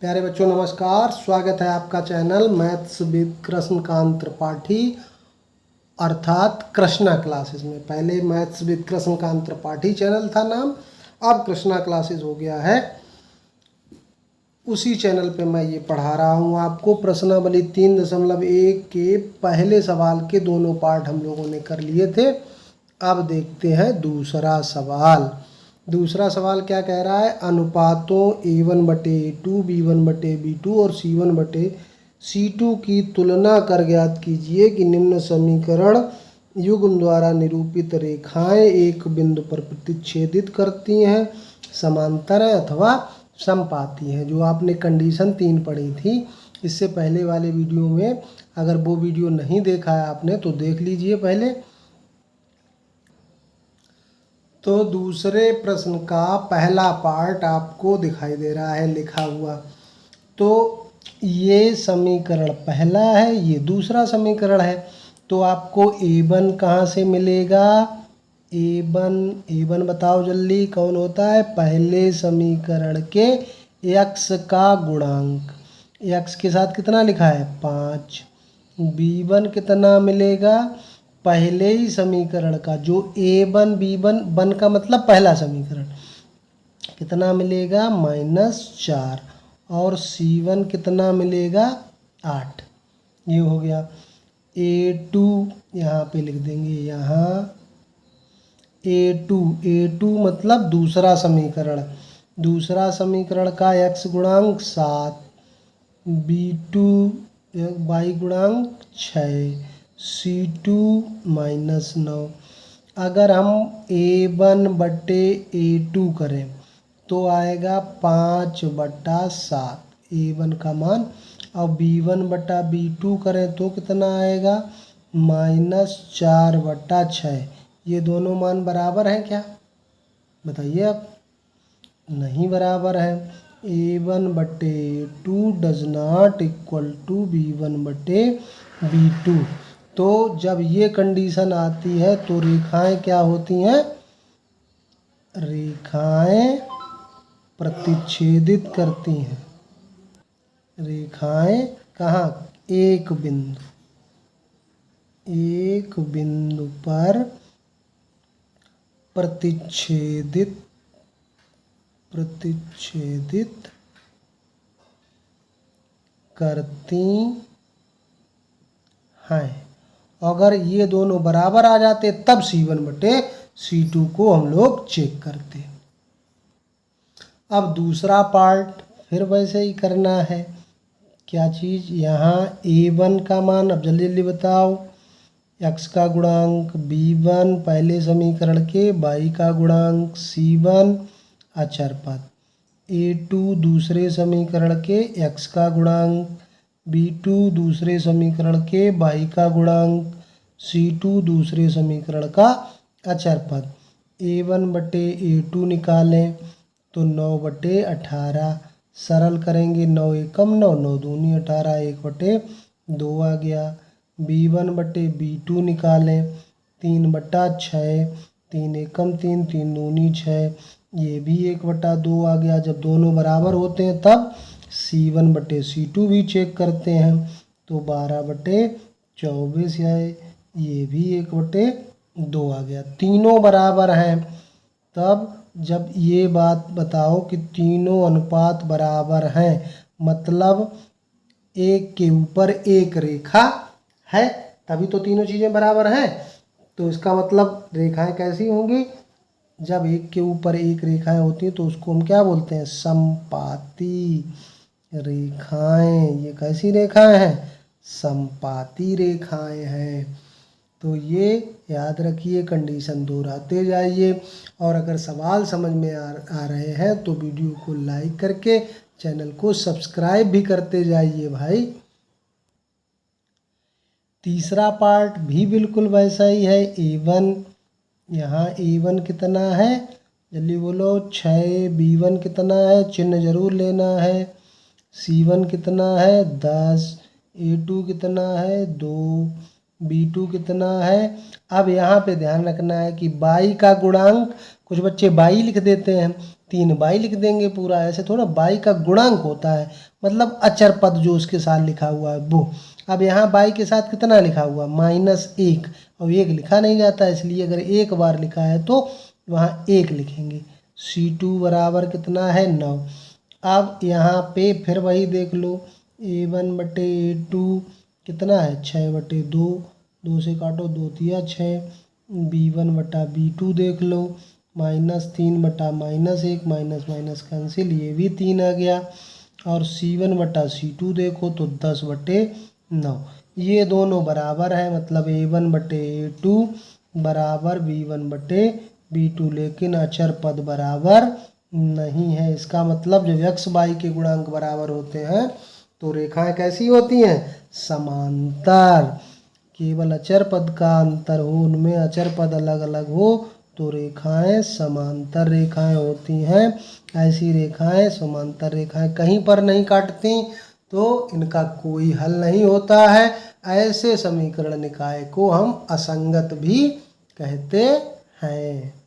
प्यारे बच्चों नमस्कार। स्वागत है आपका channel maths with Krishnakant Tripathi अर्थात कृष्णा क्लासेस में। पहले maths with Krishnakant Tripathi channel था नाम, अब कृष्णा क्लासेस हो गया है। उसी चैनल पे मैं ये पढ़ा रहा हूँ आपको। प्रश्नावली 3.1 के पहले सवाल के दोनों पार्ट हम लोगों ने कर लिए थे। अब देखते हैं दूसरा सवाल। दूसरा सवाल क्या कह रहा है? अनुपातों A1/A2, B1/B2 और C1/C2 की तुलना कर ज्ञात कीजिए कि निम्न समीकरण युग्म द्वारा निरूपित रेखाएं एक बिंदु पर प्रतिच्छेदित करती हैं, समांतर हैं अथवा समपाती हैं। जो आपने कंडीशन 3 पढ़ी थी इससे पहले वाले वीडियो में, अगर वो वीडियो नहीं देखा है आपने तो देख लीजिए पहले। तो दूसरे प्रश्न का पहला पार्ट आपको दिखाई दे रहा है लिखा हुआ। तो ये समीकरण पहला है, ये दूसरा समीकरण है। तो आपको A1 कहाँ से मिलेगा? A1 बताओ जल्दी, कौन होता है? पहले समीकरण के x का गुणांक। x के साथ कितना लिखा है? 5। B1 कितना मिलेगा? पहले ही समीकरण का जो A1 B1 1 का मतलब पहला समीकरण कितना मिलेगा? -4। और C1 कितना मिलेगा? 8। ये हो गया। A2 यहाँ पे लिख देंगे, यहाँ A2 मतलब दूसरा समीकरण। दूसरा समीकरण का x गुणांक 7, B2 y गुणांक 6, C2 -9। अगर हम A1/A2 करें तो आएगा 5/7 A1 का मान, और B1/B2 करें तो कितना आएगा? -4/6। ये दोनों मान बराबर हैं क्या? बताइए आप। नहीं बराबर है। A1/A2 does not equal to B1/B2। तो जब ये कंडीशन आती है तो रेखाएं क्या होती हैं? रेखाएं प्रतिच्छेदित करती हैं। रेखाएं कहाँ? एक बिंदु पर प्रतिच्छेदित करती हैं। अगर ये दोनों बराबर आ जाते तब C1/C2 को हम लोग चेक करते। अब दूसरा पार्ट फिर वैसे ही करना है। क्या चीज़? यहाँ A1 का मान, अब जल्दी जल्दी बताओ। x का गुणांक B1 पहले समीकरण के, y का गुणांक C1 अचर पद, A2 दूसरे समीकरण के x का गुणांक, B2 दूसरे समीकरण के y का गुणांक, C2 दूसरे समीकरण का अचर पद। A1/A2 निकालें तो 9/18। सरल करेंगे, 9 एकम 9, 9 दूनी 18, 1/2 आ गया। B1/B2 निकालें 3/6, 3 एकम 3, 3 दूनी 6, ये भी 1/2 आ गया। जब दोनों बराबर होते हैं तब C1/C2 भी चेक करते हैं तो 12/24 है, ये भी 1/2 आ गया। तीनों बराबर हैं। तब जब ये बात बताओ कि तीनों अनुपात बराबर हैं, मतलब एक के ऊपर एक रेखा है, तभी तो तीनों चीज़ें बराबर हैं। तो इसका मतलब रेखाएं कैसी होंगी? जब एक के ऊपर एक रेखाएं होती हैं तो उसको हम क्या बोलते हैं? समपाती रेखाएं। ये कैसी रेखाएं हैं? समपाती रेखाएं हैं। तो ये याद रखिए, कंडीशन दोहराते जाइए। और अगर सवाल समझ में आ रहे हैं तो वीडियो को लाइक करके चैनल को सब्सक्राइब भी करते जाइए भाई। तीसरा पार्ट भी बिल्कुल वैसा ही है। A1, यहाँ A1 कितना है? जल्दी बोलो। 6। B1 कितना है? चिन्ह जरूर लेना है। C1 कितना है? 10। A2 कितना है? 2। B2 कितना है? अब यहाँ पे ध्यान रखना है कि y का गुणांक, कुछ बच्चे y लिख देते हैं, 3 बाई लिख देंगे पूरा। ऐसे थोड़ा बाई का गुणांक होता है, मतलब अचर पद जो उसके साथ लिखा हुआ है वो। अब यहाँ बाई के साथ कितना लिखा हुआ, -1, और 1 लिखा नहीं जाता, इसलिए अगर एक बार लिखा है तो वहाँ 1 लिखेंगे। C2 बराबर कितना है 9। अब यहाँ पे फिर वही देख लो, A1/A2 कितना है 6/2, 2 से काटो 2 तिया 6, B1/B2 देख लो -3/-1, माइनस माइनस कैंसिल, ये भी 3 आ गया। और C1/C2 देखो तो 10/9, ये दोनों बराबर है, मतलब A1/A2 बराबर B1/B2, लेकिन अचर पद बराबर नहीं है। इसका मतलब जब x y के गुणांक बराबर होते हैं तो रेखाएं कैसी होती हैं, समांतर। केवल अचर पद का अंतर हो, उनमें अचर पद अलग अलग हो तो रेखाएं समांतर रेखाएं होती हैं। ऐसी रेखाएं समांतर रेखाएं कहीं पर नहीं काटती तो इनका कोई हल नहीं होता है। ऐसे समीकरण निकाय को हम असंगत भी कहते हैं।